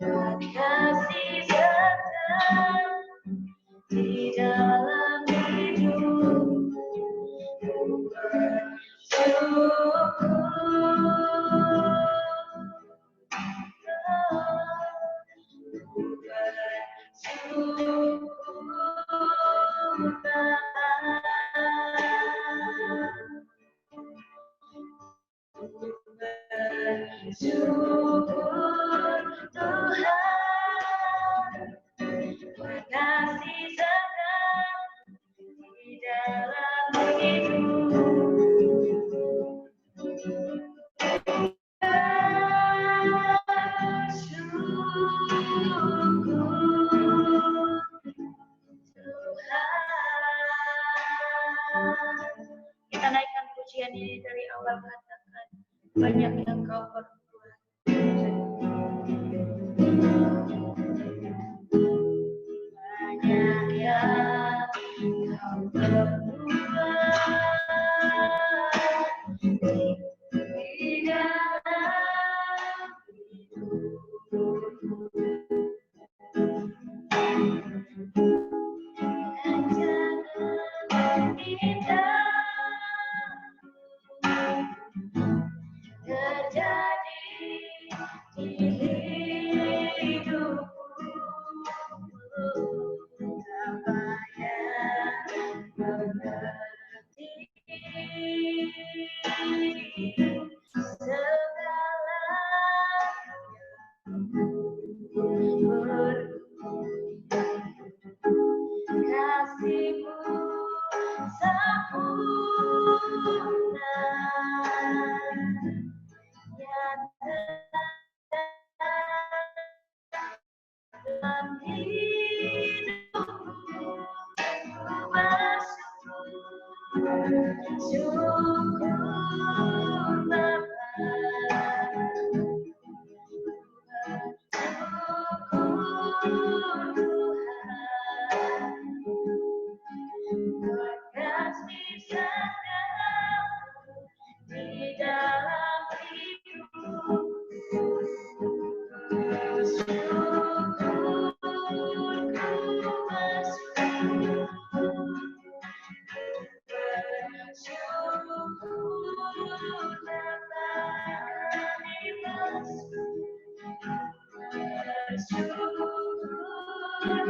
buat kasih serta di dalam hidup. Ku bersyukur Tuhan kasih serta di dalam hidup. Kita naikkan pujian ini dari awal, katakan banyak yang kau perbuat. Banyak yang kau perbuat di dalam hidupku. Rancangan indah terjadi di hidupku. Apa yang mengerti segala kasih-Mu sempurna yang dalam hidupku. Ku bersyukur Bapa. Kasih serta-Mu di dalam hidup. Bersyukur, ku bersyukur. Bersyukur Bapa kami bersyukur Tuhan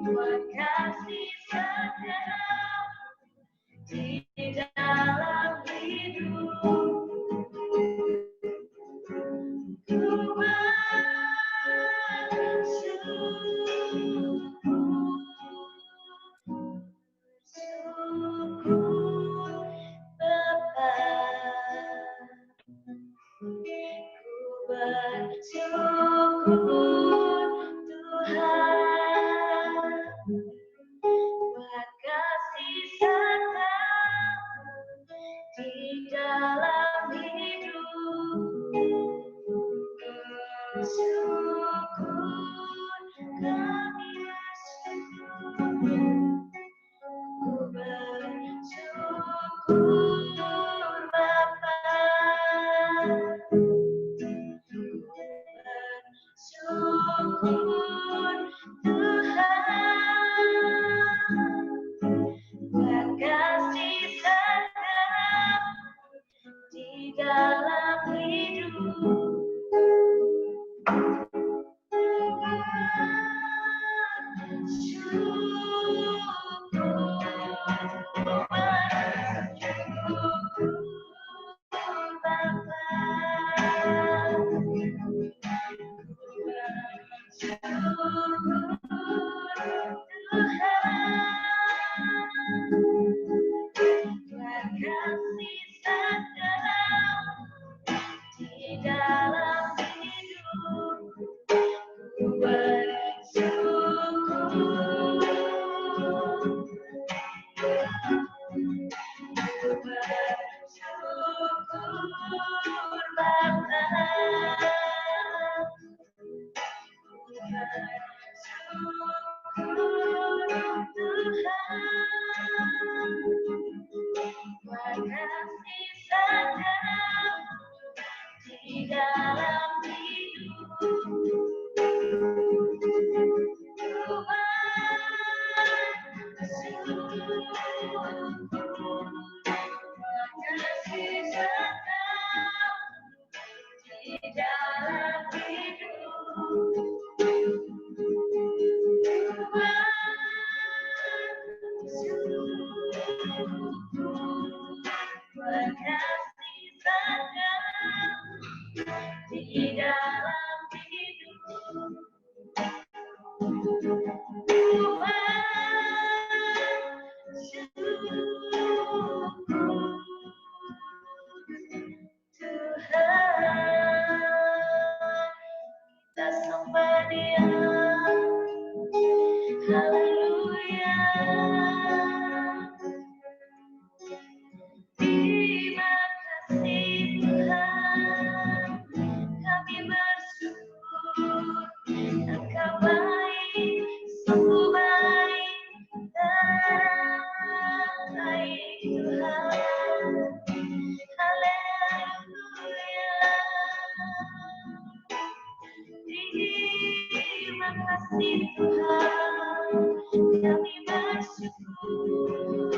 buat kasih serta-Mu di dalam hidup. Ku bersyukur Bapa. Ku bersyukur baik Tuhan. Haleluya. Terima kasih Tuhan, kami bersyukur.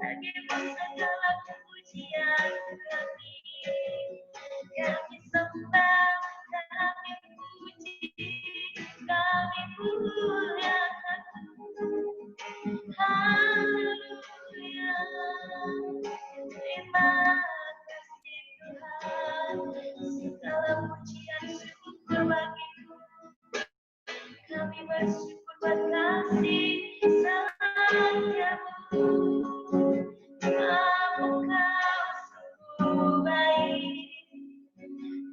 Bagimu segala pujian kami sembah, kami puji, kami muliakan. Haleluya. Terima kasih Tuhan, segala pujian syukur bagimu. Kami bersyukur buat kasih sayang-Mu. Kamu Kau sungguh baik,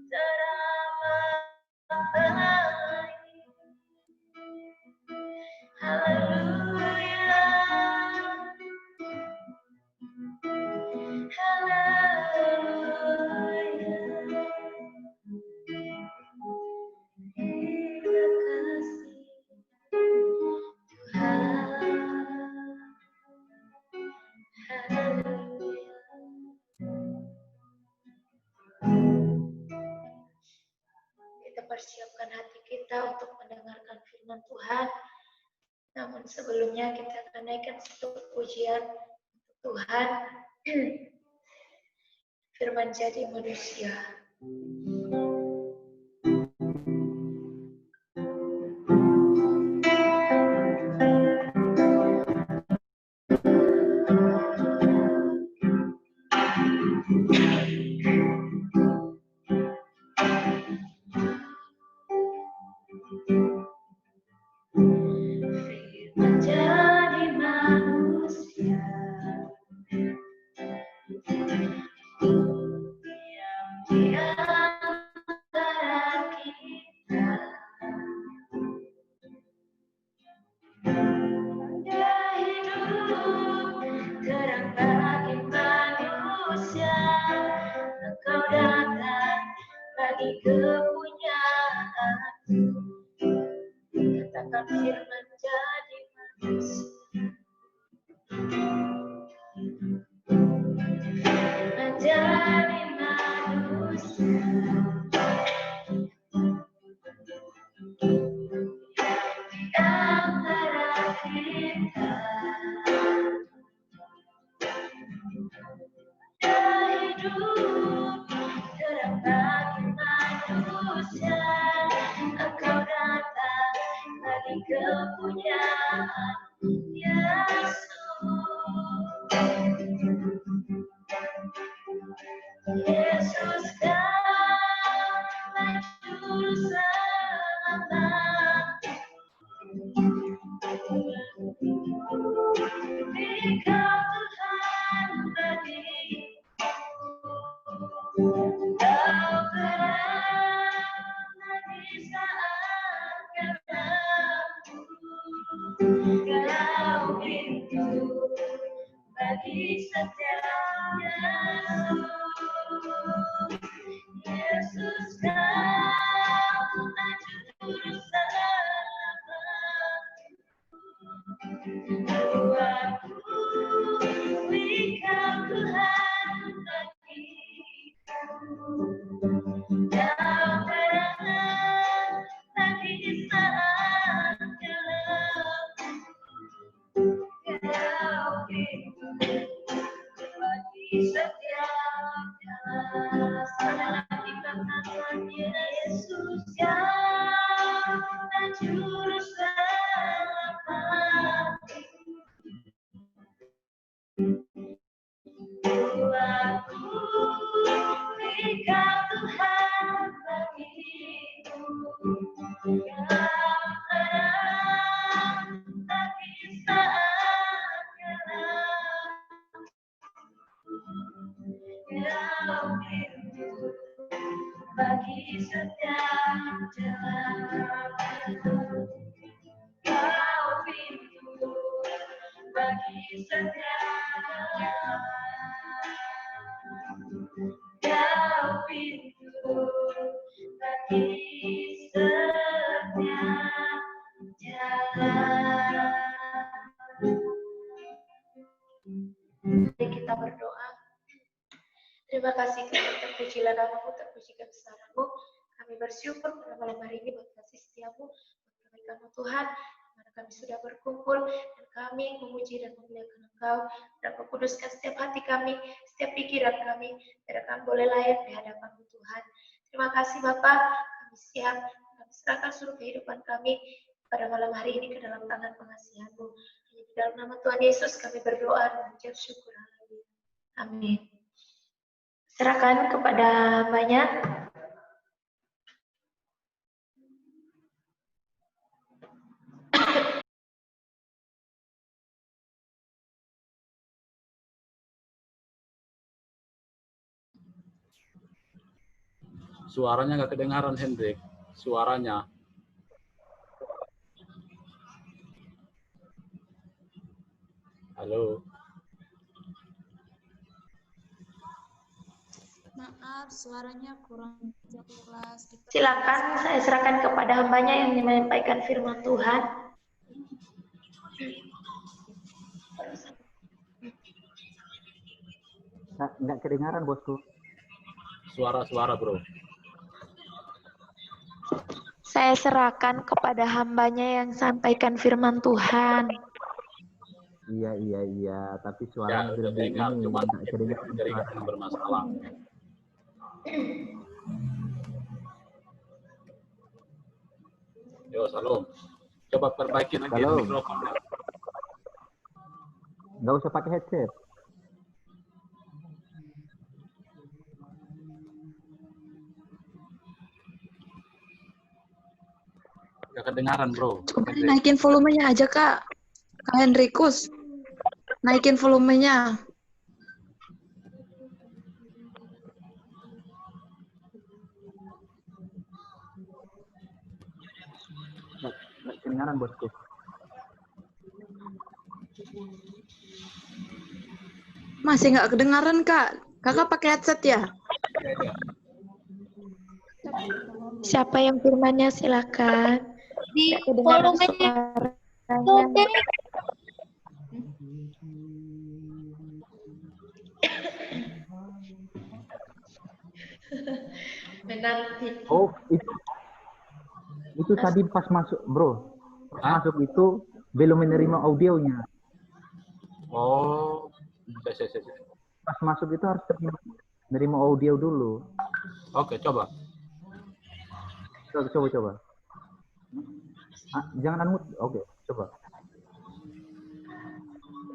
teramat baik. Haleluya. Haleluya. Terima kasih Tuhan. Haleluya. Kita persiapkan hati kita untuk mendengarkan firman Tuhan. Namun sebelumnya kita akan naikkan satu pujian untuk Tuhan. Firman jadi manusia. Menjadi manusia yang di antara kita, dia hidup terang bagi manusia. Engkau datang bagi kepunyaanmu. Katakan firman jadi manusia. Menjadi manusia di antara kita, dia hidup terang bagi manusia. Engkau datang bagi kepunyaan Yesus. Yesus Kaulah Juru Selamat. Engkau Tuhan bagiku, Kau berada di saat gelapku. Kau pintu bagi setiap Yesus, Kaulah Juru Selamat. Aku Engkau Tuhan bagiku, Kau berada di saat gelapku. Kau pintu bagi setiap jalan. Saudara dikatakan Yesus Kaulah Juru Selamat. Aku Engkau Tuhan bagiku, Kau berada di saat gelapku. Kau pintu bagi setiap jalan. Kau pintu bagi setiap jalan. Kau pintu bagi setiap jalan. Mari kita berdoa. Terima kasih karena terpujilah namamu, terpuji kebesaranmu. Kami bersyukur pada malam hari ini buat kasih setiamu, buat kebaikanmu Tuhan. Dimana kami sudah berkumpul dan kami memuji dan memuliakan Engkau. Dan Kau kuduskan setiap hati kami, setiap pikiran kami, biar kami boleh layak di hadapan-Mu Tuhan. Terima kasih Bapa, kami siap, kami serahkan seluruh kehidupan kami pada malam hari ini ke dalam tangan pengasihan-Mu. Di dalam nama Tuhan Yesus kami berdoa dan mengucap syukur. Haleluya. Amin. Serahkan kepada banyak. Suaranya nggak kedengaran, Hendrik. Suaranya. Halo. Maaf, suaranya kurang jelas. Silakan, saya serahkan kepada hambanya yang menyampaikan firman Tuhan. Nggak kedengaran, bosku. Suara-suara, bro. Saya serahkan kepada hambanya yang sampaikan firman Tuhan. Iya. Tapi suaranya Ya, dengar, cuma nggak kedengaran. jaringan yang bermasalah. Yo, Salam. Coba perbaiki lagi mikrofon. Nggak usah pakai headset. Nggak kedengaran, bro. Coba naikin volumenya aja, Kak. Kak Henrikus. Naikin volumenya. Nggak kedengaran, bosku. Masih nggak kedengaran, Kak. Kakak pakai headset ya? Siapa yang firmannya silakan. Di volumenya oke. Menanti. Oh, itu tadi pas masuk, bro. Pas masuk itu belum menerima audionya. Oh, Pas masuk itu harus menerima audio dulu. Oke, coba. Coba. Jangan unmute. Oke, coba.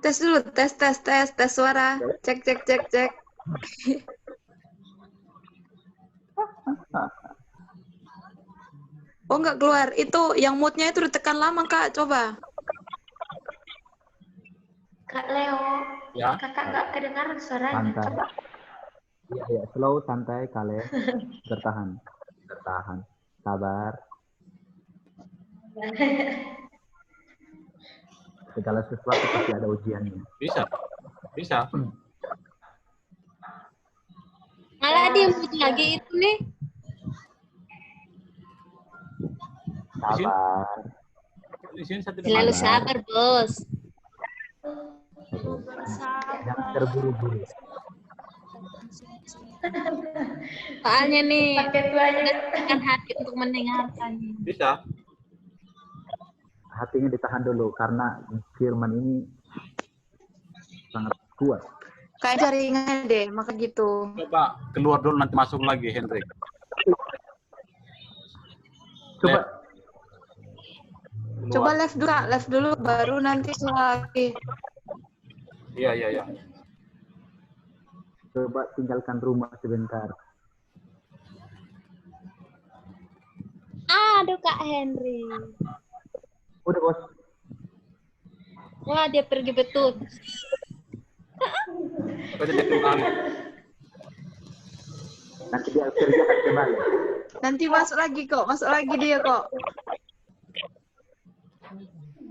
Tes dulu, tes suara. Cek. Oh, nggak keluar. Itu yang mute-nya itu ditekan lama, Kak. Coba. Kak Leo, Ya. kakak nggak kedengaran suaranya. Santai. Coba. Iya, slow, santai, kalian. Bertahan. Sabar. Segala sesuatu pasti ada ujiannya. Bisa. Malah dia mute lagi itu nih. Sabar. Di sini saya tidak Selalu ada. sabar, Bos. Jangan terburu-buru. Soalnya nih, Pakai tuanya. kan hati untuk mendengarkan. Bisa. Hatinya ditahan dulu karena firman ini sangat kuat. Kayak jaringan deh, maka gitu. Coba keluar dulu nanti masuk lagi, Hendrik. Coba live dulu, baru nanti lagi. Iya. Coba tinggalkan rumah sebentar. Aduh, Kak Henry. Udah, bos. Wah, dia pergi betul. Nanti dia kerja akan kembali. Nanti masuk lagi dia kok.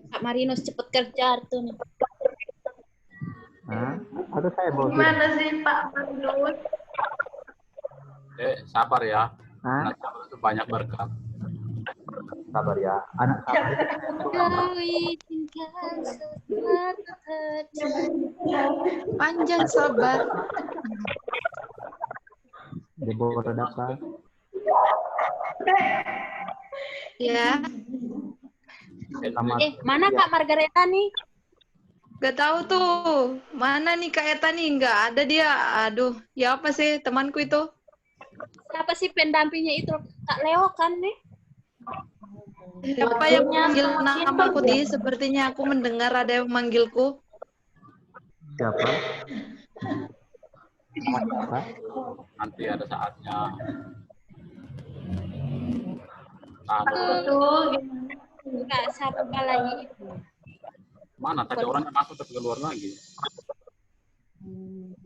Kak Marinus cepet kerja tuh nih. Hah? Atau saya bos? Gimana sih Pak Marinus? Sabar ya. Hah? Anak sabar itu banyak berkat. Sabar ya. Anak sabar. Kau izinkan Panjang sabar. Deborah dapat. Ya, Selamat. Mana Kak Margareta nih? gak tahu tuh. Mana nih Kak Eta nih? Nggak ada dia. Aduh, ya apa sih temanku itu? Siapa sih pendampingnya itu? Kak Leo kan nih? Siapa yang manggil namaku di? Sepertinya aku mendengar ada yang manggilku. Siapa? Apa? Nanti ada saatnya. Kak, siapa lagi itu? Mana tadi orangnya masuk tapi keluar lagi.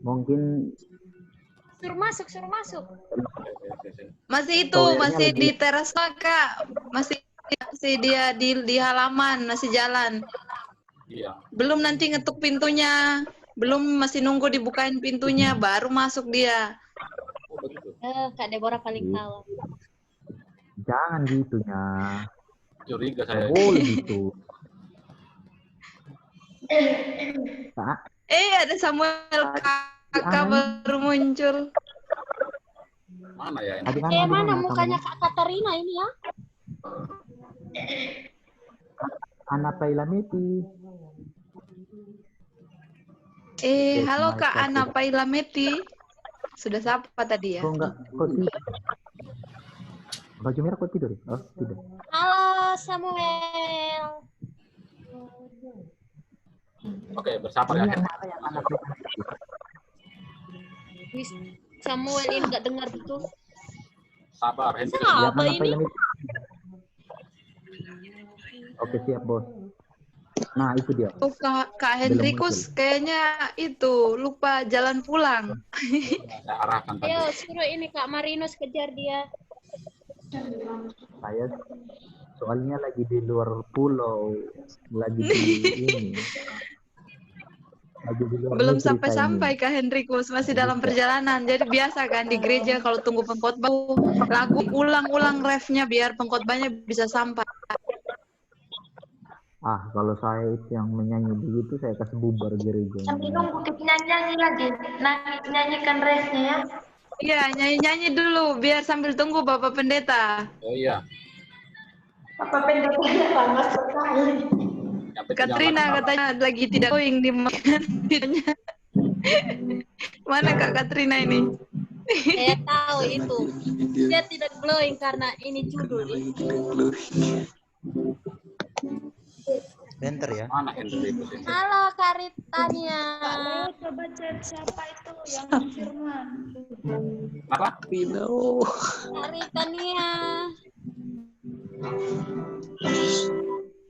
Mungkin Suruh masuk, suruh masuk. Masih itu, Towernya masih lagi- di teras Kak. Masih dia di halaman, masih jalan. Iya. Belum nanti ngetuk pintunya. Belum, masih nunggu dibukain pintunya, baru masuk dia. Oh, begitu. Kak Deborah paling tahu. jangan gitunya. Curiga Nggak saya. boleh gitu. Kak, Ada Samuel kakak baru muncul. Mana ya ini? adik anak Mana kamu? mukanya Kak Katarina ini ya? Anak Pailameti. Halo my Kak God. Ana Pailameti. Sudah sapa tadi ya? Kok enggak? Kok tidur? Baju merah kok tidur? Oh, tidak. Halo Samuel. Oke, bersabar ya. Ini yang mana yang anak Pailameti? Wis, Samuel ini nggak dengar betul. Sabar, Hendrik. Yang Apa anak ini? Pailameti. Oke, siap, Bos. Nah, itu dia. Oh, Kak Belum Hendrikus muncul. kayaknya itu lupa jalan pulang. Saya arahkan tadi. Ayo suruh ini Kak Marinus kejar dia. Saya soalnya lagi di luar pulau, lagi di ini. Lagi di luar Belum negeri sampai-sampai kayaknya. Kak Hendrikus, masih dalam perjalanan. Jadi biasa kan di gereja kalau tunggu pengkhotbah lagu ulang-ulang refnya biar pengkhotbahnya bisa sampai. Ah, kalau saya itu yang menyanyi begitu, saya kasih bubar gereja. Sambil nunggu kita nyanyi lagi. Nyanyikan resnya ya. Iya, nyanyi-nyanyi dulu biar sambil tunggu Bapak Pendeta. Oh iya. Apa pendeknya lama sekali. Yang penting Katrina jangan katanya lagi tidak going di ditanya. Mana Kak Katrina ini? Saya tahu itu. Dia tidak glowing karena ini judul. Bentar ya. mana Hendrik itu sih? Halo Karitania. Coba chat siapa itu yang Firman. Apa? Karitania.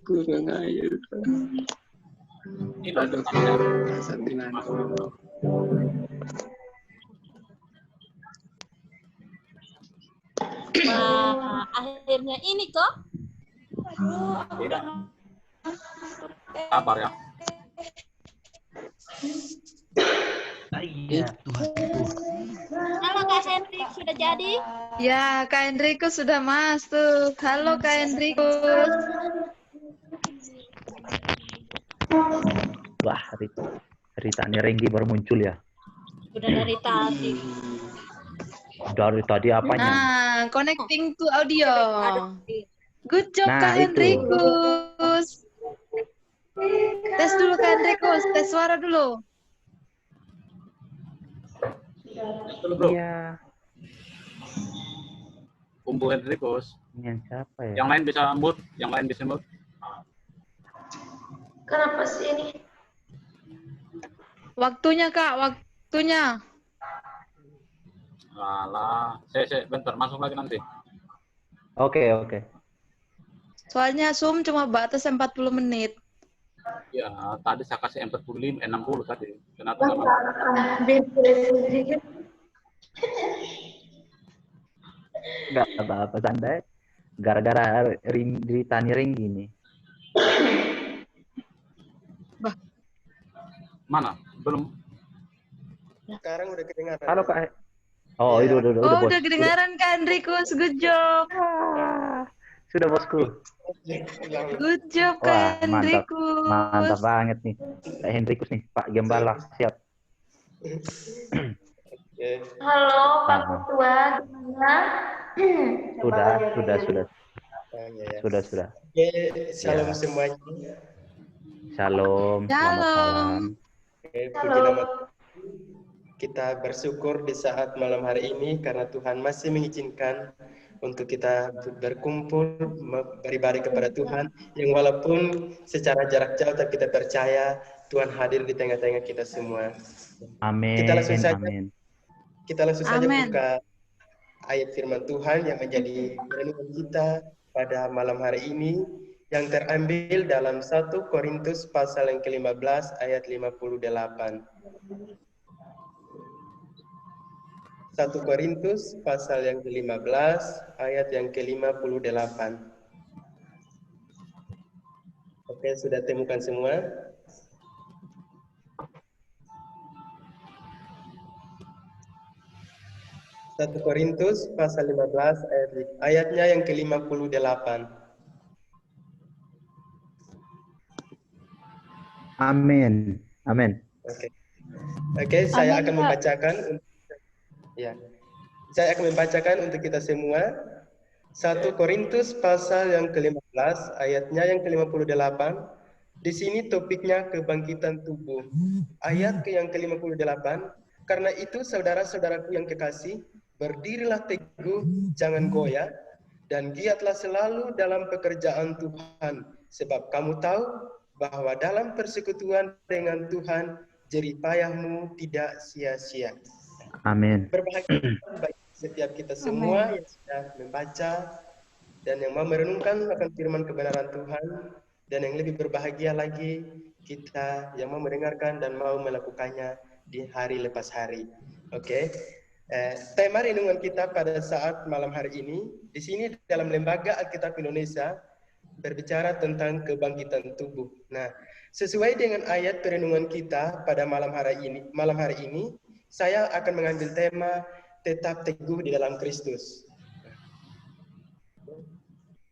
Kurang aja. Ini loh pertanyaannya. Wah, akhirnya ini kok. Tidak. Sabar ya. Halo Kak Hendrik, sudah jadi? Ya, Kak Hendrikus sudah masuk. Halo Kak Hendrikus. Wah, Ritanya Renggi baru muncul ya. Sudah dari tadi. Dari tadi apanya? Nah, connecting to audio. Aduh, Good job Nah, Kak itu. Hendrikus. Tes dulu Kak Hendrikus, tes suara dulu. Dulu bro. Iya. Kumpul Hendrikus. Ini yang siapa ya? Yang lain bisa mute, yang lain bisa mute. Kenapa sih ini? Waktunya Kak, waktunya. Alah, saya bentar masuk lagi nanti. Oke, oke. Soalnya Zoom cuma batas 40 menit. Ya, tadi saya kasih 45, 60 tadi. Kenapa nggak masuk? Enggak apa-apa, santai. Gara-gara Ritanya Renggi nih. Mana? Belum. Sekarang udah kedengaran. Halo Kak. Oh, itu udah Oh, bos. udah kedengaran Kak Hendrikus, good job. Sudah bosku. Good job, Wah, Kak mantap. Hendrikus. Mantap banget nih. Kak Hendrikus nih, Pak Gembala. Siap. Oke. Halo, Pak Ah, Ketua, gimana? sudah. Ya. Sudah. Oke, shalom Ya. semuanya. Shalom, selamat malam. Oke, puji nama kita bersyukur di saat malam hari ini karena Tuhan masih mengizinkan untuk kita berkumpul beribadah kepada Tuhan yang walaupun secara jarak jauh tapi kita percaya Tuhan hadir di tengah-tengah kita semua. Amin. Kita langsung saja Amin. Amin. buka ayat firman Tuhan yang menjadi renungan kita pada malam hari ini yang terambil dalam 1 Korintus pasal yang ke-15 ayat 58. 1 Korintus pasal yang ke-15 ayat yang ke-58. Oke, sudah temukan semua? Satu Korintus pasal 15 ayatnya yang ke-58. Amin. Oke, saya akan membacakan. Ya, saya akan membacakan untuk kita semua. 1 Korintus pasal yang ke-15 ayatnya yang ke-58. Di sini topiknya kebangkitan tubuh. Ayat yang ke-58. Karena itu saudara-saudaraku yang kekasih, berdirilah teguh, jangan goyah, dan giatlah selalu dalam pekerjaan Tuhan, sebab kamu tahu bahwa dalam persekutuan dengan Tuhan, jerih payahmu tidak sia-sia. Amin. Berbahagia bagi setiap kita semua yang sudah membaca dan yang mau merenungkan akan firman kebenaran Tuhan, dan yang lebih berbahagia lagi kita yang mau mendengarkan dan mau melakukannya di hari lepas hari. Oke. Tema renungan kita pada saat malam hari ini di sini dalam Lembaga Alkitab Indonesia berbicara tentang kebangkitan tubuh. Nah, sesuai dengan ayat perenungan kita pada malam hari ini, saya akan mengambil tema tetap teguh di dalam Kristus.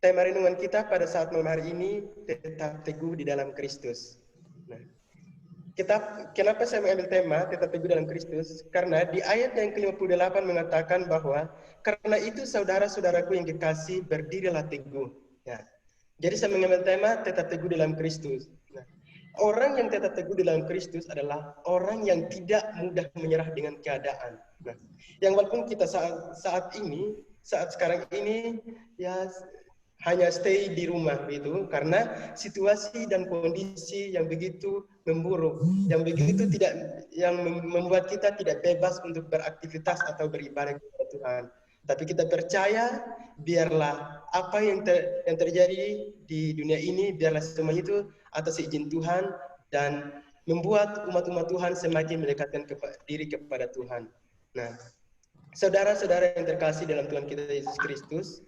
Tema renungan kita pada saat malam hari ini tetap teguh di dalam Kristus. Nah, kenapa saya mengambil tema tetap teguh dalam Kristus? Karena di ayat yang ke-58 mengatakan bahwa karena itu saudara-saudaraku yang kekasih, berdirilah teguh. Ya. Jadi saya mengambil tema tetap teguh dalam Kristus. Nah, orang yang tetap teguh dalam Kristus adalah orang yang tidak mudah menyerah dengan keadaan. Nah, yang walaupun kita saat sekarang ini ya hanya stay di rumah gitu karena situasi dan kondisi yang begitu memburuk, yang membuat kita tidak bebas untuk beraktivitas atau beribadah kepada Tuhan. Tapi kita percaya biarlah apa yang terjadi di dunia ini, biarlah semuanya itu atas izin Tuhan dan membuat umat-umat Tuhan semakin mendekatkan diri kepada Tuhan. Nah, saudara-saudara yang terkasih dalam Tuhan kita Yesus Kristus,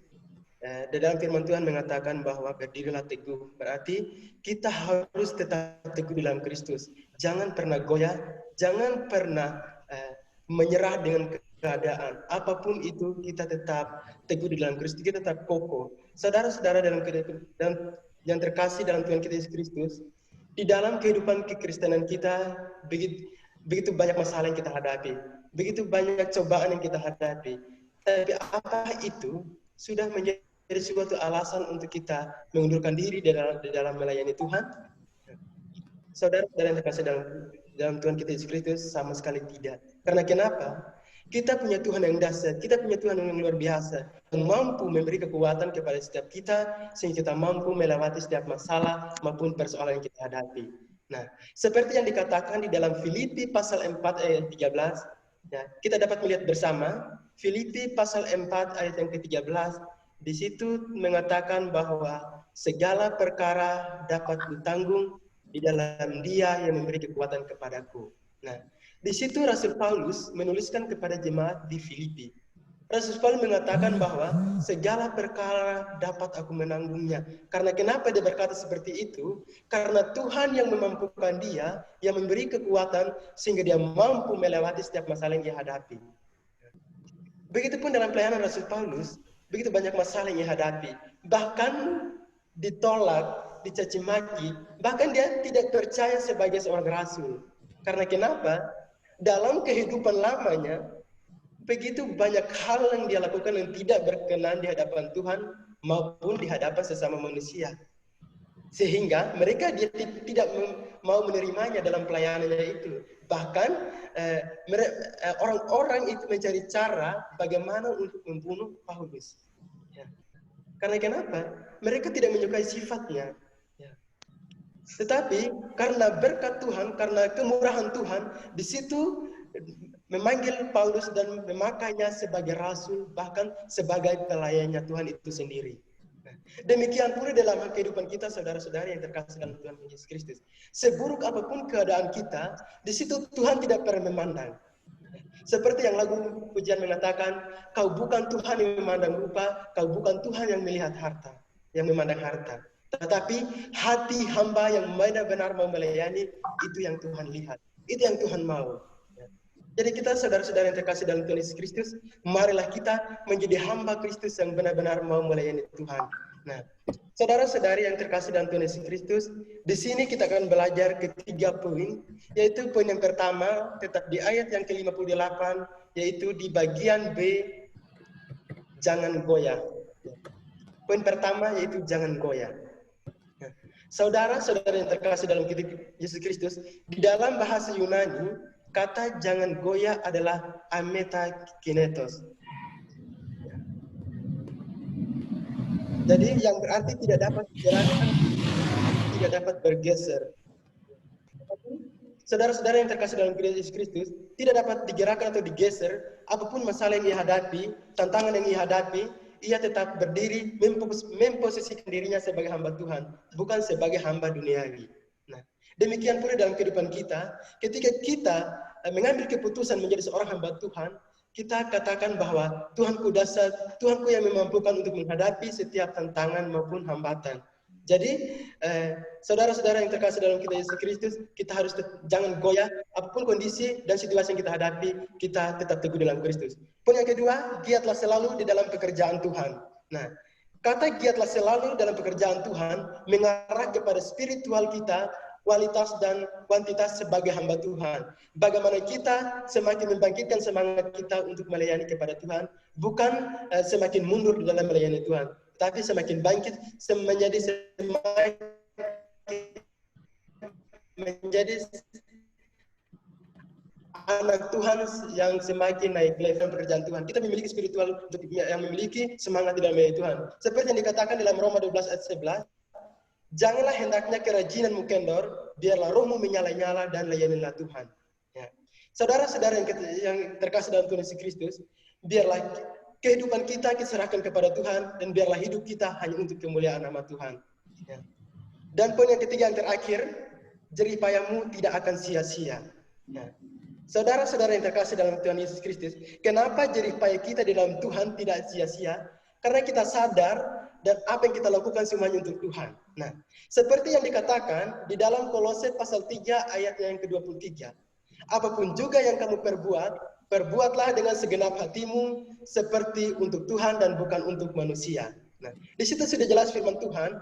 di dalam firman Tuhan mengatakan bahwa berdirilah teguh. Berarti kita harus tetap teguh dalam Kristus. Jangan pernah goyah, jangan pernah menyerah dengan keadaan. Apapun itu kita tetap teguh di dalam Kristus, kita tetap kokoh. Saudara-saudara yang terkasih dalam Tuhan kita Yesus Kristus, di dalam kehidupan kekristenan kita begitu banyak masalah yang kita hadapi, begitu banyak cobaan yang kita hadapi. Tapi apa itu sudah menjadi suatu alasan untuk kita mengundurkan diri di dalam melayani Tuhan? Saudara-saudara yang terkasih dalam Tuhan kita Yesus Kristus, sama sekali tidak. Karena kenapa? Kita punya Tuhan yang dahsyat, kita punya Tuhan yang luar biasa, yang mampu memberi kekuatan kepada setiap kita, sehingga kita mampu melewati setiap masalah maupun persoalan yang kita hadapi. Nah, seperti yang dikatakan di dalam Filipi pasal 4 ayat 13, ya, kita dapat melihat bersama, Filipi pasal 4 ayat yang ke-13, di situ mengatakan bahwa segala perkara dapat ditanggung di dalam Dia yang memberi kekuatan kepadaku. Nah, di situ Rasul Paulus menuliskan kepada jemaat di Filipi. Rasul Paulus mengatakan bahwa segala perkara dapat aku menanggungnya. Karena kenapa dia berkata seperti itu? Karena Tuhan yang memampukan dia, yang memberi kekuatan sehingga dia mampu melewati setiap masalah yang dia hadapi. Begitupun dalam pelayanan Rasul Paulus, begitu banyak masalah yang ia hadapi. Bahkan ditolak, dicaci maki, bahkan dia tidak percaya sebagai seorang rasul. Karena kenapa? Dalam kehidupan lamanya, begitu banyak hal yang dia lakukan yang tidak berkenan di hadapan Tuhan maupun di hadapan sesama manusia. Sehingga mereka dia tidak mau menerimanya dalam pelayanannya itu. Bahkan orang-orang itu mencari cara bagaimana untuk membunuh Paulus. Ya. Karena kenapa? Mereka tidak menyukai sifatnya. Ya. Tetapi karena berkat Tuhan, karena kemurahan Tuhan, di situ memanggil Paulus dan memakainya sebagai rasul, bahkan sebagai pelayannya Tuhan itu sendiri. Nah, demikian pula dalam kehidupan kita, saudara-saudara yang terkasih dalam Tuhan Yesus Kristus. Seburuk apapun keadaan kita, di situ Tuhan tidak pernah memandang. Seperti yang lagu pujian mengatakan, kau bukan Tuhan yang memandang rupa, kau bukan Tuhan yang melihat harta, yang memandang harta. Tetapi hati hamba yang benar-benar mau melayani, itu yang Tuhan lihat, itu yang Tuhan mau. Jadi kita saudara-saudara yang terkasih dalam Tuhan Yesus Kristus, marilah kita menjadi hamba Kristus yang benar-benar mau melayani Tuhan. Nah, saudara-saudari yang terkasih dalam Tuhan Yesus Kristus, di sini kita akan belajar ketiga poin, yaitu poin yang pertama, tetap di ayat yang ke-58, yaitu di bagian B, jangan goyah. Poin pertama yaitu jangan goyah. Nah, saudara-saudara yang terkasih dalam Yesus Kristus, di dalam bahasa Yunani, kata jangan goyah adalah ametakinetos. Jadi yang berarti tidak dapat digerakkan, tidak dapat bergeser. Saudara-saudara yang terkasih dalam Yesus Kristus, tidak dapat digerakkan atau digeser, apapun masalah yang ia hadapi, tantangan yang ia hadapi, ia tetap berdiri, memposisikan dirinya sebagai hamba Tuhan, bukan sebagai hamba duniawi. Nah, demikian pula dalam kehidupan kita, ketika kita mengambil keputusan menjadi seorang hamba Tuhan, kita katakan bahwa Tuhanku dasar, Tuhanku yang memampukan untuk menghadapi setiap tantangan maupun hambatan. Jadi, saudara-saudara yang terkasih dalam kita Yesus Kristus, kita harus jangan goyah, apapun kondisi dan situasi yang kita hadapi, kita tetap teguh dalam Kristus. Poin yang kedua, giatlah selalu di dalam pekerjaan Tuhan. Nah, kata giatlah selalu dalam pekerjaan Tuhan mengarah kepada spiritual kita, kualitas dan kuantitas sebagai hamba Tuhan. Bagaimana kita semakin membangkitkan semangat kita untuk melayani kepada Tuhan, bukan semakin mundur di dalam melayani Tuhan, tapi semakin bangkit, menjadi anak Tuhan yang semakin naik level pekerjaan Tuhan. Kita memiliki spiritual yang memiliki semangat di dalam melayani Tuhan. Seperti yang dikatakan dalam Roma 12 ayat 11, janganlah hendaknya kerajinanmu kendor, biarlah rohmu menyala-nyala dan layanilah Tuhan. Ya. Saudara-saudara yang terkasih dalam Tuhan Yesus Kristus, biarlah kehidupan kita diserahkan kepada Tuhan dan biarlah hidup kita hanya untuk kemuliaan nama Tuhan. Ya. Dan poin yang ketiga yang terakhir, jeripayamu tidak akan sia-sia. Ya. Saudara-saudara yang terkasih dalam Tuhan Yesus Kristus, kenapa jeripaya kita di dalam Tuhan tidak sia-sia? Karena kita sadar dan apa yang kita lakukan semuanya untuk Tuhan. Nah, seperti yang dikatakan di dalam Kolose pasal 3 ayat yang ke-23. Apapun juga yang kamu perbuat, perbuatlah dengan segenap hatimu seperti untuk Tuhan dan bukan untuk manusia. Nah, di situ sudah jelas firman Tuhan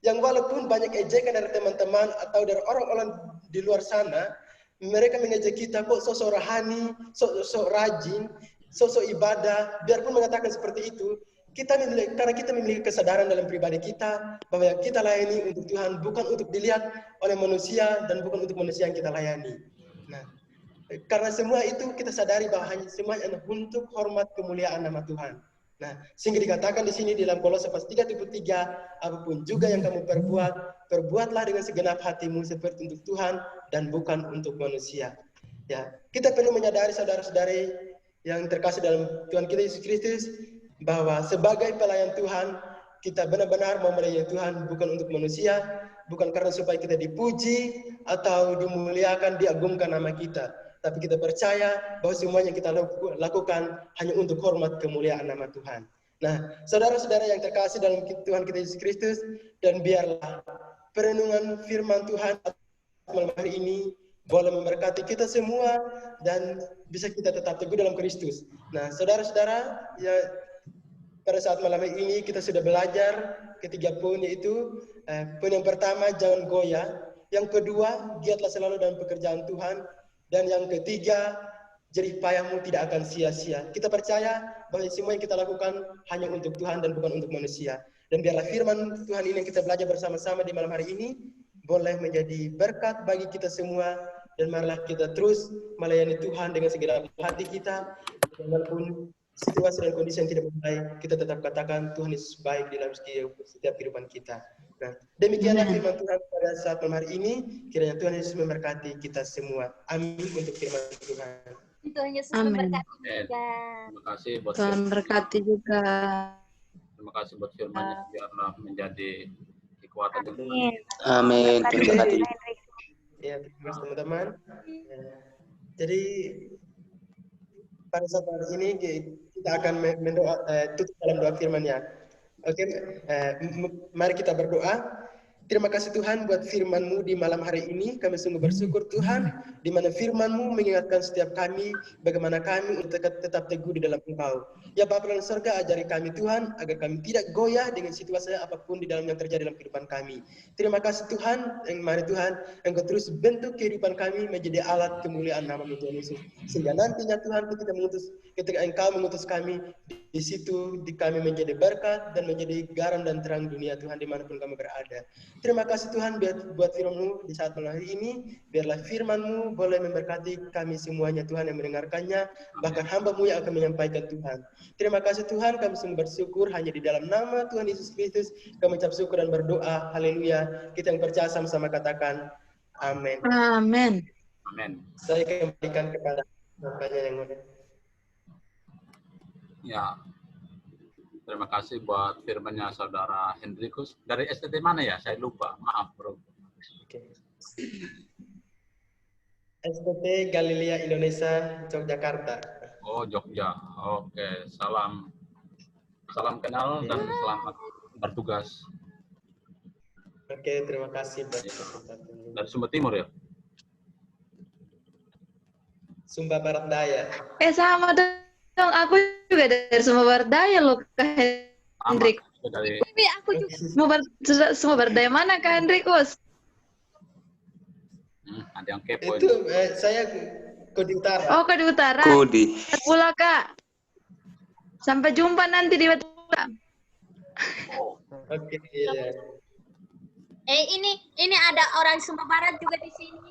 yang walaupun banyak ejekan dari teman-teman atau dari orang-orang di luar sana, mereka mengejek kita kok sosok rohani, sosok rajin, sosok ibadah, biarpun mengatakan seperti itu, karena kita memiliki kesadaran dalam pribadi kita bahwa kita layani untuk Tuhan, bukan untuk dilihat oleh manusia dan bukan untuk manusia yang kita layani. Nah, karena semua itu kita sadari bahwa hanya semuanya untuk hormat kemuliaan nama Tuhan. Nah, sehingga dikatakan di sini dalam Kolose pasal 3:3, apapun juga yang kamu perbuat, perbuatlah dengan segenap hatimu seperti untuk Tuhan dan bukan untuk manusia. Ya, kita perlu menyadari saudara-saudari yang terkasih dalam Tuhan kita Yesus Kristus, bahwa sebagai pelayan Tuhan, kita benar-benar mau melayani Tuhan bukan untuk manusia, bukan karena supaya kita dipuji atau dimuliakan, diagungkan nama kita. Tapi kita percaya bahwa semuanya kita lakukan hanya untuk hormat kemuliaan nama Tuhan. Nah, saudara-saudara yang terkasih dalam Tuhan kita Yesus Kristus, dan biarlah perenungan firman Tuhan malam hari ini boleh memberkati kita semua dan bisa kita tetap teguh dalam Kristus. Nah, saudara-saudara, ya pada saat malam ini kita sudah belajar ketiga poin, yaitu poin yang pertama, jangan goyah. Yang kedua, giatlah selalu dalam pekerjaan Tuhan. Dan yang ketiga, jerih payahmu tidak akan sia-sia. Kita percaya bahwa semua yang kita lakukan hanya untuk Tuhan dan bukan untuk manusia. Dan biarlah firman Tuhan ini yang kita belajar bersama-sama di malam hari ini boleh menjadi berkat bagi kita semua. Dan marilah kita terus melayani Tuhan dengan segenap hati kita. Walaupun situasi dan kondisi yang tidak baik, kita tetap katakan Tuhan Yesus baik di dalam setiap kehidupan kita. Nah, demikianlah firman Tuhan pada saat malam hari ini. Kiranya Tuhan Yesus memberkati kita semua. Amin untuk firman Tuhan. Tuhan Yesus Amin. memberkati juga. Terima kasih buat Tuhan berkati juga. terima kasih buat firman-Nya, biarlah menjadi kekuatan untuk Amin. Amin. Terima kasih. Ya, terima kasih teman-teman. Ya. Jadi pada saat hari ini kita akan tutup dalam doa firman-Nya. Oke, mari kita berdoa. Terima kasih Tuhan buat firman-Mu di malam hari ini. Kami sungguh bersyukur Tuhan, di mana firman-Mu mengingatkan setiap kami bagaimana kami untuk tetap teguh di dalam Engkau. Ya Bapa dalam surga, ajari kami Tuhan, agar kami tidak goyah dengan situasi apapun di dalam yang terjadi dalam kehidupan kami. Terima kasih Tuhan, mari Tuhan, Engkau terus bentuk kehidupan kami menjadi alat kemuliaan nama-Mu Tuhan Yesus. Sehingga nantinya Tuhan ketika Engkau mengutus kami, di situ kami menjadi berkat dan menjadi garam dan terang dunia Tuhan dimanapun kami berada. Terima kasih Tuhan buat firman-Mu di saat malam hari ini. Biarlah firman-Mu boleh memberkati kami semuanya Tuhan yang mendengarkannya. Bahkan hamba-Mu yang akan menyampaikan Tuhan. Terima kasih Tuhan, kami sungguh bersyukur hanya di dalam nama Tuhan Yesus Kristus. Kami ucap syukur dan berdoa. Haleluya. Kita yang percaya sama-sama katakan amin. Amin. Amin. Saya kembalikan kepada Bapaknya yang mulia. Ya. Terima kasih buat firman-Nya Saudara Hendrikus. Dari STT mana ya? Saya lupa. Maaf, Bro. Oke. STT Galilea Indonesia, Yogyakarta. Oh, Jogja. Oke. Salam kenal dan selamat bertugas. Oke, terima kasih buat kesempatannya. Dari Sumber Timur ya? Sumba Barat Daya. Sama dong. Aku juga dari Sumber Barat Daya loh, Kak Hendrik. Dari Tapi aku juga. Sumber Daya mana, Kak Hendrikus? ada yang kepo. Itu saya Kodi Utara. Oh, Kodi Utara. Kodi. Pula, Kak. Sampai jumpa nanti di Utara. Oke, iya. Ini ada orang Sumba Barat juga di sini.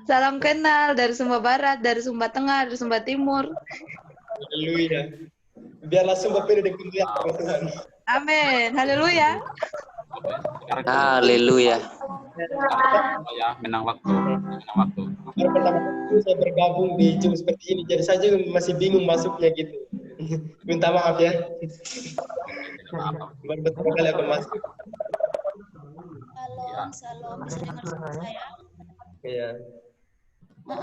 Salam kenal dari Sumba Barat, dari Sumba Tengah, dari Sumba Timur. Haleluya. Biarlah Sumba penuh dengan kemuliaan Tuhan. Amin. Haleluya. Haleluya. Ya, menang waktu. Baru pertama kali saya bergabung di Zoom seperti ini, jadi saya juga masih bingung masuknya gitu. Minta maaf ya. Baru pertama kali aku masuk. Salam, bisa dengar suara saya? Iya.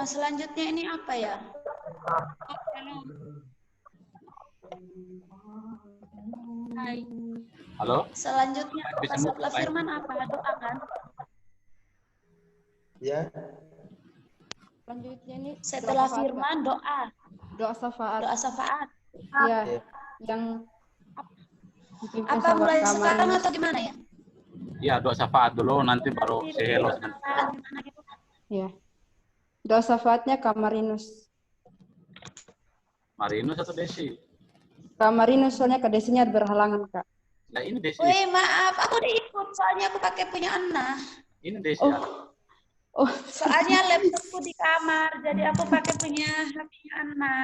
Selanjutnya ini apa ya? Hai. Halo? Selanjutnya setelah firman apa? Doa kan? Ya. Selanjutnya ini Setelah firman doa. doa syafaat. Doa syafaat. Iya, yang dipimpin Apa sama mulai Kak sekarang Marinus. atau gimana ya? Iya, doa syafaat dulu, nanti baru say hello. Gimana gitu? Iya. Doa syafaatnya Kak Marinus. Marinus atau Desi? Kak Marinus soalnya Kak Desinya berhalangan, Kak. Nah, ini Desi. Wih, maaf, aku udah ikut soalnya aku pakai punya Anna. Ini Desi. Oh. Ya? Oh, Soalnya laptopku di kamar, jadi aku pakai punya HP-nya Anna.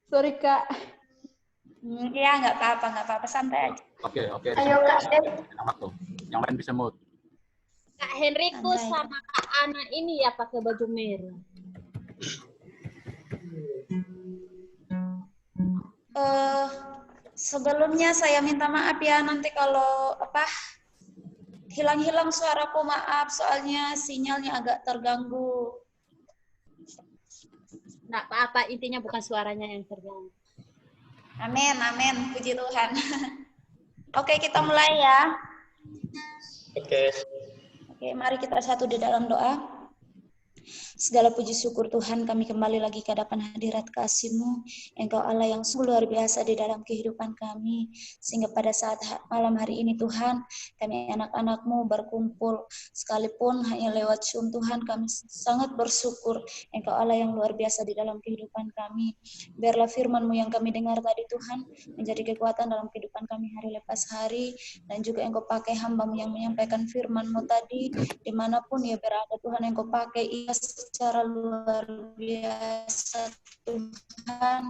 sorry, Kak. Iya, nggak apa-apa, santai aja. Oke. Ayo, Kak. Menang waktu. Yang lain bisa mute. Kak Henrikus sama Kak Ana ini ya pakai baju merah. Sebelumnya saya minta maaf ya, nanti kalau hilang-hilang suaraku, maaf, soalnya sinyalnya agak terganggu. Nggak apa-apa, intinya bukan suaranya yang terganggu. Amin, puji Tuhan. Oke, kita mulai ya. Oke. Oke, mari kita satu di dalam doa. Segala puji syukur Tuhan, kami kembali lagi ke hadapan hadirat kasih-Mu. Engkau Allah yang sungguh luar biasa di dalam kehidupan kami. Sehingga pada saat malam hari ini Tuhan, kami anak-anak-Mu berkumpul. Sekalipun hanya lewat Zoom Tuhan, kami sangat bersyukur. Engkau Allah yang luar biasa di dalam kehidupan kami. Biarlah firman-Mu yang kami dengar tadi Tuhan, menjadi kekuatan dalam kehidupan kami hari lepas hari. Dan juga Engkau pakai hamba-Mu yang menyampaikan firman-Mu tadi, dimanapun ia berada Tuhan, Engkau pakai ia secara luar biasa Tuhan.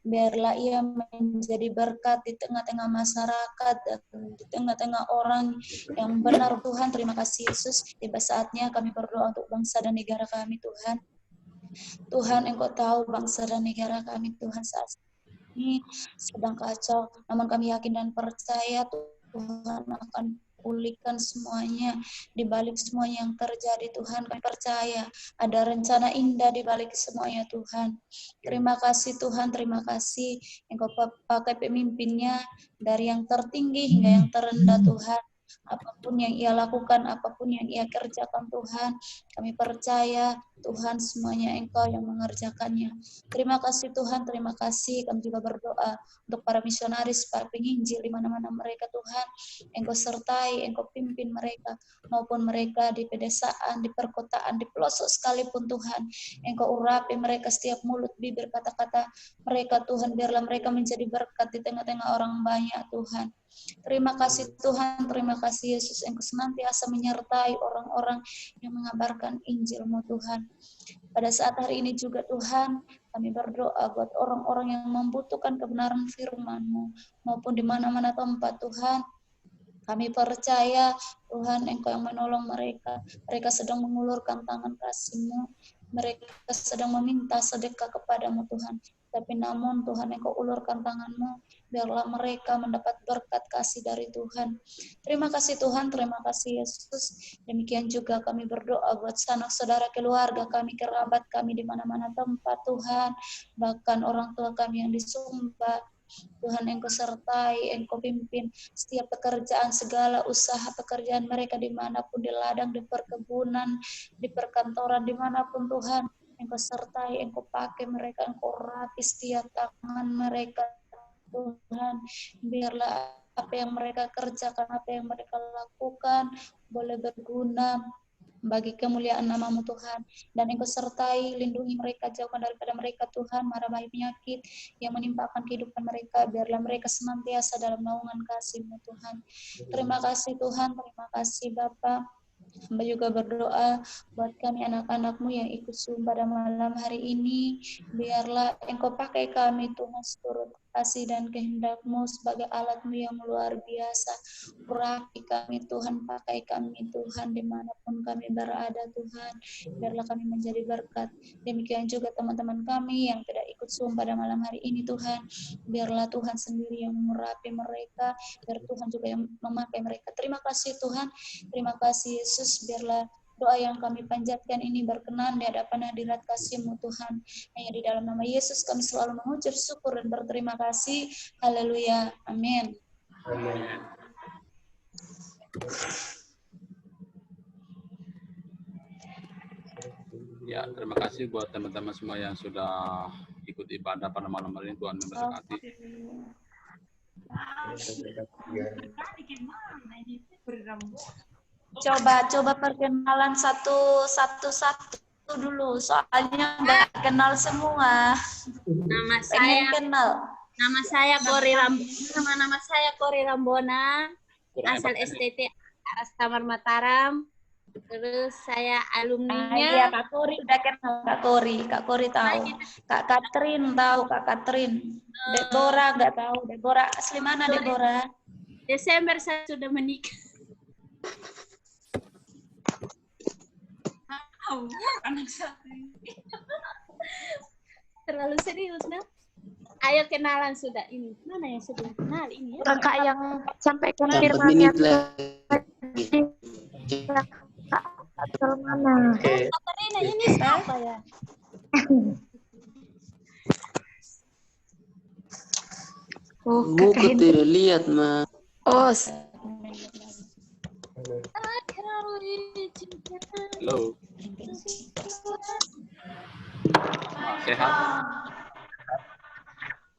Biarlah ia menjadi berkat di tengah-tengah masyarakat dan di tengah-tengah orang yang benar Tuhan. Terima kasih Yesus. Tiba saatnya kami berdoa untuk bangsa dan negara kami Tuhan. Tuhan, Engkau tahu bangsa dan negara kami Tuhan saat ini sedang kacau, namun kami yakin dan percaya Tuhan akan pulihkan semuanya. Di balik semua yang terjadi Tuhan, kami percaya ada rencana indah di balik semuanya Tuhan. Terima kasih Tuhan, terima kasih Engkau pakai pemimpinnya dari yang tertinggi hingga yang terendah Tuhan. Apapun yang ia lakukan, apapun yang ia kerjakan Tuhan, kami percaya Tuhan semuanya Engkau yang mengerjakannya. Terima kasih Tuhan, terima kasih. Kami juga berdoa untuk para misionaris, para penginjil di mana-mana mereka Tuhan. Engkau sertai, Engkau pimpin mereka, maupun mereka di pedesaan, di perkotaan, di pelosok sekalipun Tuhan. Engkau urapi mereka setiap mulut, bibir, kata-kata mereka Tuhan. Biarlah mereka menjadi berkat di tengah-tengah orang banyak Tuhan. Terima kasih Tuhan, terima kasih Yesus. Engkau senantiasa menyertai orang-orang yang mengabarkan Injil-Mu Tuhan. Pada saat hari ini juga Tuhan, kami berdoa buat orang-orang yang membutuhkan kebenaran firman-Mu, maupun di mana-mana tempat Tuhan. Kami percaya Tuhan Engkau yang menolong mereka. Mereka sedang mengulurkan tangan kasih-Mu. Mereka sedang meminta sedekah kepadamu Tuhan. Tapi namun Tuhan Engkau ulurkan tangan-Mu, biarlah mereka mendapat berkat kasih dari Tuhan. Terima kasih Tuhan, terima kasih Yesus. Demikian juga kami berdoa buat sanak saudara keluarga kami, kerabat kami di mana-mana tempat Tuhan. Bahkan orang tua kami yang di Sumba. Tuhan Engkau sertai, Engkau pimpin setiap pekerjaan, segala usaha pekerjaan mereka dimanapun, di ladang, di perkebunan, di perkantoran, dimanapun Tuhan. Engkau sertai, Engkau pakai mereka, Engkau rapi setiap tangan mereka Tuhan. Biarlah apa yang mereka kerjakan, apa yang mereka lakukan boleh berguna bagi kemuliaan nama-Mu Tuhan. Dan Engkau sertai, lindungi mereka, jauhkan daripada mereka Tuhan mara bahaya penyakit yang menimpakan kehidupan mereka. Biarlah mereka senantiasa dalam naungan kasih-Mu Tuhan. Terima kasih Tuhan, terima kasih Bapa. Hamba juga berdoa buat kami anak-anak-Mu yang ikut Zoom pada malam hari ini. Biarlah Engkau pakai kami Tuhan seturut kasih dan kehendak-Mu sebagai alat-Mu yang luar biasa. Urapi kami Tuhan, pakai kami Tuhan dimanapun kami berada Tuhan. Biarlah kami menjadi berkat. Demikian juga teman-teman kami yang tidak ikut Zoom pada malam hari ini Tuhan. Biarlah Tuhan sendiri yang mengurapi mereka. Biar Tuhan juga yang memakai mereka. Terima kasih Tuhan. Terima kasih Yesus. Biarlah doa yang kami panjatkan ini berkenan di hadapan hadirat kasih-Mu Tuhan. Hanya di dalam nama Yesus kami selalu mengucap syukur dan berterima kasih. Haleluya. Amin. Amin. Ya, terima kasih buat teman-teman semua yang sudah ikut ibadah pada malam hari ini. Tuhan memberkati. Coba perkenalan satu dulu, soalnya nggak kenal semua. Nama Pengen kenal. saya Kori Rambona, asal STT Samar Mataram. Terus saya alumninya. Iya, Kak Kori udah kenal Kak Kori tahu. Kak Katrin tahu, Kak Katrin. Deborah nggak tahu. Deborah asli mana Deborah? Desember saya sudah menikah. Anak saya. Terlalu serius, nah. Ayo kenalan sudah ini. Mana yang sudah kenal ini? Ya? Kakak yang sampaikan firmannya asal mana? Oke. Katarina ini siapa ya? Oh, Muka tidak lihat, Ma. oh, Halo. sehat.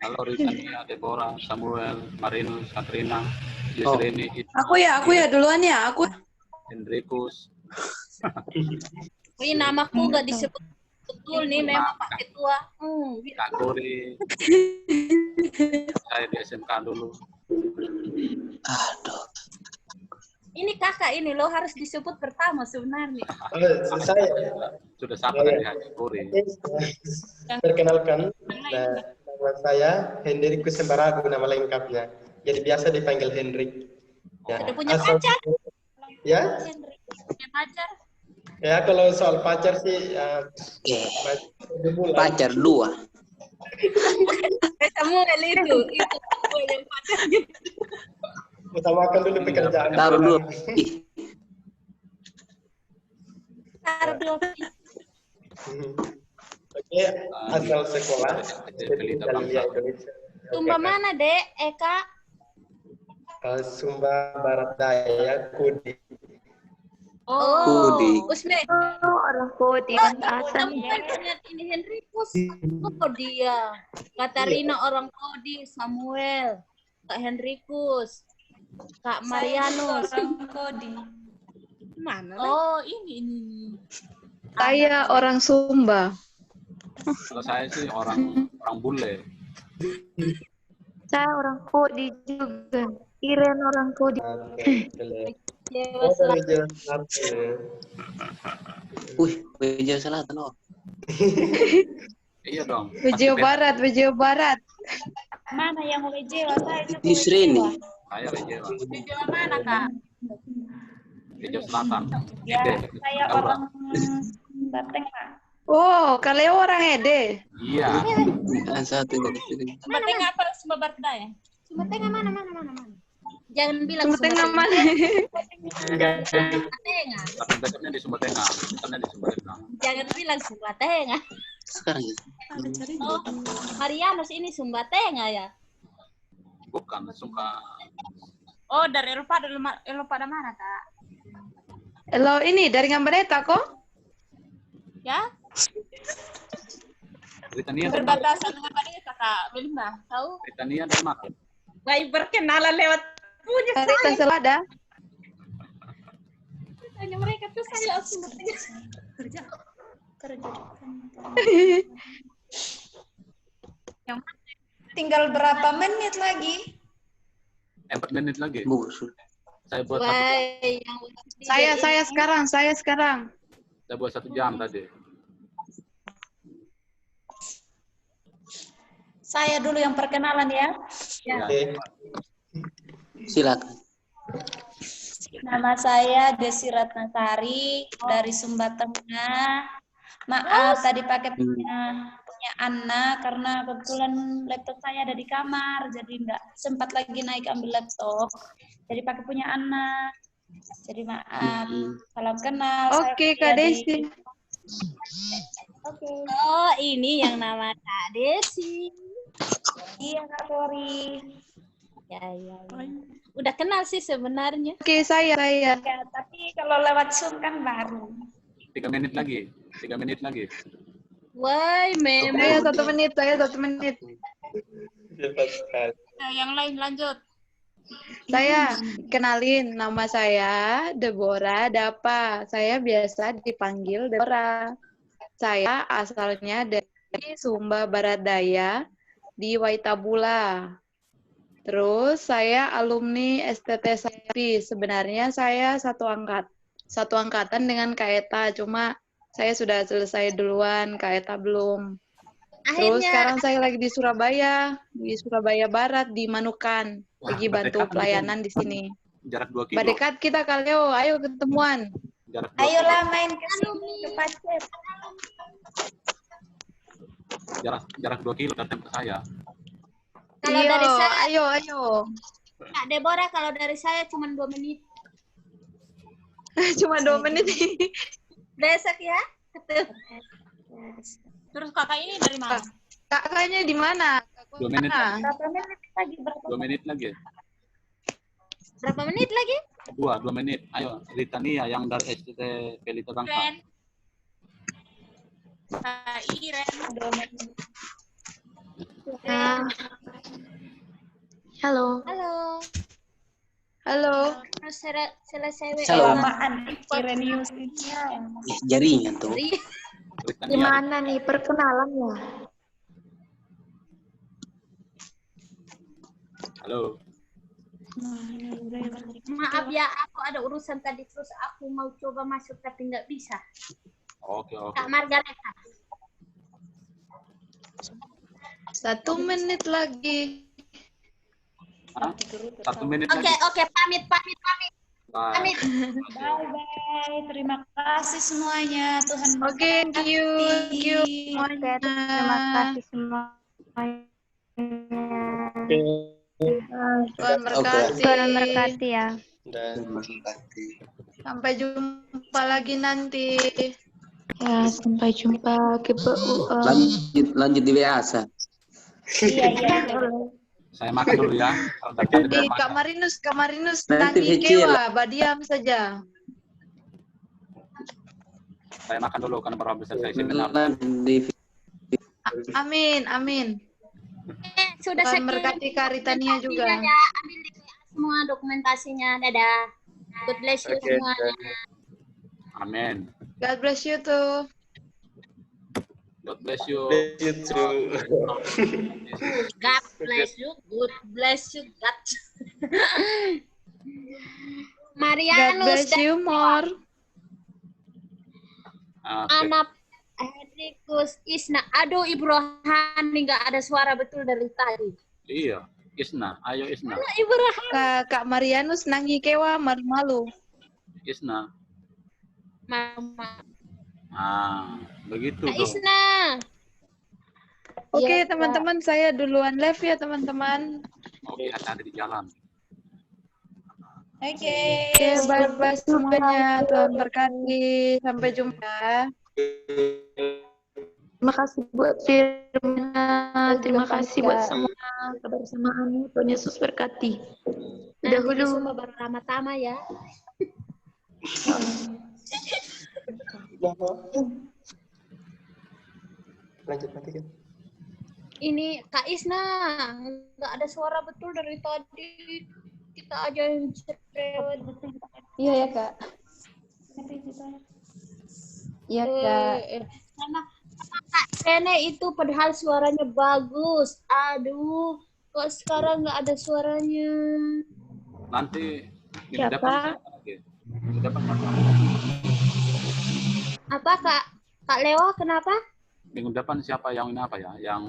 Halo Ritania, Deborah, Samuel, Marinus, Katrina, Yusrini, Aku ya duluan ya. Aku. Hendrikus. Ini namaku nggak disebut betul nih, memang Pak Ketua. Kak Kuri. Saya di SMK dulu. Aduh. Ini kakak ini lo harus disebut pertama sebenarnya. Saya Sudah sapa tadi Kak Kuri. perkenalkan, nama saya Hendrikus Sembaragu, nama lengkapnya. Jadi biasa dipanggil Hendrik. Ya, Ada punya pacar? Ya? Punya pacar? Ya, kalau soal pacar sih, Pacar 2. Samuel itu yang pacar gitu. Utamakan dulu pekerjaan. Taruh 2. Oke, asal sekolah. Indonesia. Sumba mana, Dek? Eka? Sumba Barat Daya, Kudi. Kudi. Usme. Orang Kudi. Samuel punya ini Hendrikus. Dia. Katarina orang Kodi. Samuel. Kak Hendrikus. Kak Marianus. Kodi. Mana? Ini. Saya orang Sumba. Kalau saya sih orang bule. Saya orang Kodi juga. Iren orang Kodi. Jawa Selatan. Iya dong. Jawa Barat. Mana yang Wejewa? Saya Yusrini. Saya Jawa. Jawa mana, Kak? Jawa Selatan. Ya, saya orang Bateng, Pak. Oh, kalian orang Ede. Iya. Satu dari sini. Sumba Tengah apa Sumba Barat ya? Sumba Tengah mana? Jangan bilang Sumba Tengah mana? Sumba Tengah. Tapi dekatnya di Sumba Tengah. Dekatnya di Sumba Tengah. Jangan bilang Sumba Tengah. Sekarang ya. Oh, Marianus ini Sumba Tengah ya? Bukan Sumba. Oh, dari Eropa ada mana, Kak? Halo, ini dari Ngambareta kok? Ya? Britania dari mana? Berbatasan dengan Madinah, Kak. Belinda, tahu? Britania dari mana? Baik berkenalan lewat punya Dari saya. Selada. Tanya mereka tuh saya Sumba Tengah. Kerja. Tinggal berapa menit lagi? 4 menit lagi. Bus. Saya buat Baik, yang Saya sekarang. saya buat 1 jam tadi. Saya dulu yang perkenalan ya. Ya. Silakan. Nama saya Desi Ratnasari dari Sumba Tengah. Maaf tadi pakai punya Anna karena kebetulan laptop saya ada di kamar, jadi nggak sempat lagi naik ambil laptop. Jadi pakai punya Anna. Jadi maaf. Salam kenal. Oke, Kak Desi. Oke. Oh, ini yang nama Kak Desi. Iya Kak Tori. Ya. Udah kenal sih sebenarnya. Oke, saya. Ya, tapi kalau lewat Zoom kan baru. 3 menit lagi. Wah, memang. Saya 1 menit. Cepat sekali. Yang lain lanjut. Saya kenalin, nama saya Deborah Dapa. Saya biasa dipanggil Deborah. Saya asalnya dari Sumba Barat Daya di Waitabula. Terus saya alumni STT Sapi. Sebenarnya saya satu angkatan dengan Kak Eta, cuma saya sudah selesai duluan, Kak Eta belum. Terus sekarang saya lagi di Surabaya Barat, di Manukan. Lagi bantu pelayanan di sini. Jarak 2 kilo. Badekat kita Kaleo, ayo ketemuan. Ayolah main ke sini ke Pacet. Jarak 2 kilo datang ke saya. Kalau dari saya, ayo. Kak Deborah, kalau dari saya cuma 2 menit. Cuma 2 menit. Besok ya. Terus kakak ini dari mana? Kakaknya di mana? 2 menit. Berapa menit lagi? 2 menit lagi. Berapa menit lagi? 2 menit. Ayo, Ritania yang dari STT Pelita Bangsa. Kak Iren. Ya. Halo. Halo. Halo. Terus selesai WA. Kelamaan Ireniusnya. Jaringan tuh. Gimana nih perkenalan ya? Halo. Maaf ya, aku ada urusan tadi terus aku mau coba masuk tapi nggak bisa. Oke. Kak Margareta. 1 menit lagi. Hah? 1 menit Oke, lagi. pamit. Bye. Bye. Terima kasih semuanya. Tuhan Oke, thank you Oke, semuanya. terima kasih semuanya. Tuhan berkati. Tuhan berkati ya. Sampai jumpa lagi nanti. Ya, sampai jumpa ke Lanjut di WA. Iya. Saya makan dulu ya. Di Kak Marinus Nanti nanti kecil. kewa, diam saja. Saya makan dulu karena baru habis selesai seminar. Amin. Sudah Tuhan saya berkati Karitania juga. Ya, ambil di WA semua dokumentasinya. Dadah. God bless you semuanya. Amin. God bless you too. God bless you. You too. God bless you. God bless you. God. God Marianus bless you more. Anak Hendrikus Isna. Aduh, Ibu Rohani nggak ada suara betul dari tadi. Iya. Isna. Ayo Isna. Halo, Ibu Rohani. Kak Marianus nangi kewa malu-malu. Isna. Mama. Begitu Kak dong. Isna. Oke, Iya, teman-teman, saya duluan live ya, teman-teman. Oke, hati-hati di jalan. Oke. Bye-bye semuanya. Tuhan berkati. Sampai jumpa. Terima kasih buat firman-Nya. Terima kasih buat semua kebersamaannya. Tuhan Yesus berkati. Nanti semua baru tama-tama ya. Lanjut nanti kan. Ini Kak Isna, nggak ada suara betul dari tadi. Kita aja yang cerewet. Iya ya, Kak. Iya, Kak. Sama Kak Rene itu padahal suaranya bagus. Aduh, kok sekarang nggak ada suaranya. Nanti Siapa? Apa Kak Lewa? Kenapa? Minggu depan siapa yang ini apa ya? Yang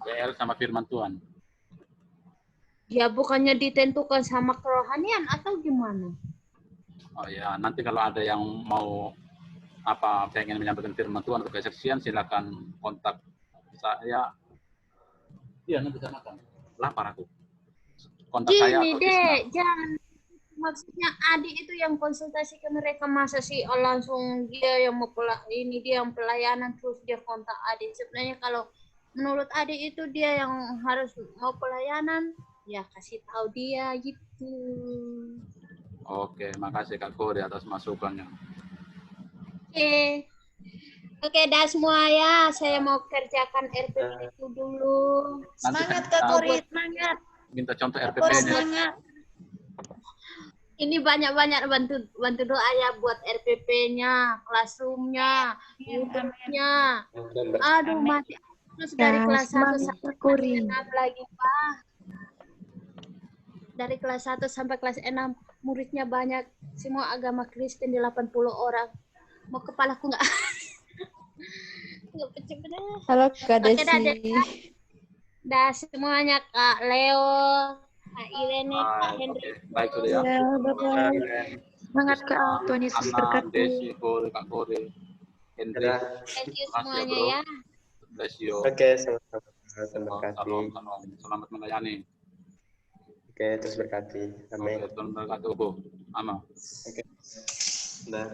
PL sama firman Tuhan. Ya bukannya ditentukan sama kerohanian atau gimana? Oh ya, nanti kalau ada yang mau pengen menyampaikan firman Tuhan atau kesaksian, silakan kontak saya. Iya, nanti saya makan. Lapar aku. Kontak saya Gini atau deh, Isna. jangan. Maksudnya adik itu yang konsultasi ke mereka, masa sih langsung dia yang mau dia yang pelayanan terus dia kontak adik. Sebenarnya kalau menurut adik itu dia yang harus mau pelayanan, ya kasih tahu dia gitu. Oke, makasih Kak Kori atas masukannya. Oke, dah semua ya. Saya mau kerjakan RPP itu dulu. Semangat Kak Kori, semangat. Minta contoh Kak RPP-nya. Kori semangat. Ini banyak-banyak bantu doa ya buat RPP-nya, classroom-nya, YouTube-nya. Aduh, mati. Terus dari kelas 1 sampai kelas 6 lagi, Pak. Dari kelas 1 sampai kelas 6, muridnya banyak. Semua agama Kristen di 80 orang. Mau kepalaku nggak? Nggak pecah bener. Halo Kak Desi. Dah semuanya, Kak Leo, Kak Irene, Kak Hendrik. Baik sudah ya. Bye-bye. Semangat Kak. Tuhan Yesus berkati. Desi, Kori, Kak Kori, Hendrik. Thank you semuanya ya. Bless you. Oke, selamat berkati. Selamat melayani. Oke, terus berkati. Amin. Tuhan berkati. Amin. Oke. Nah.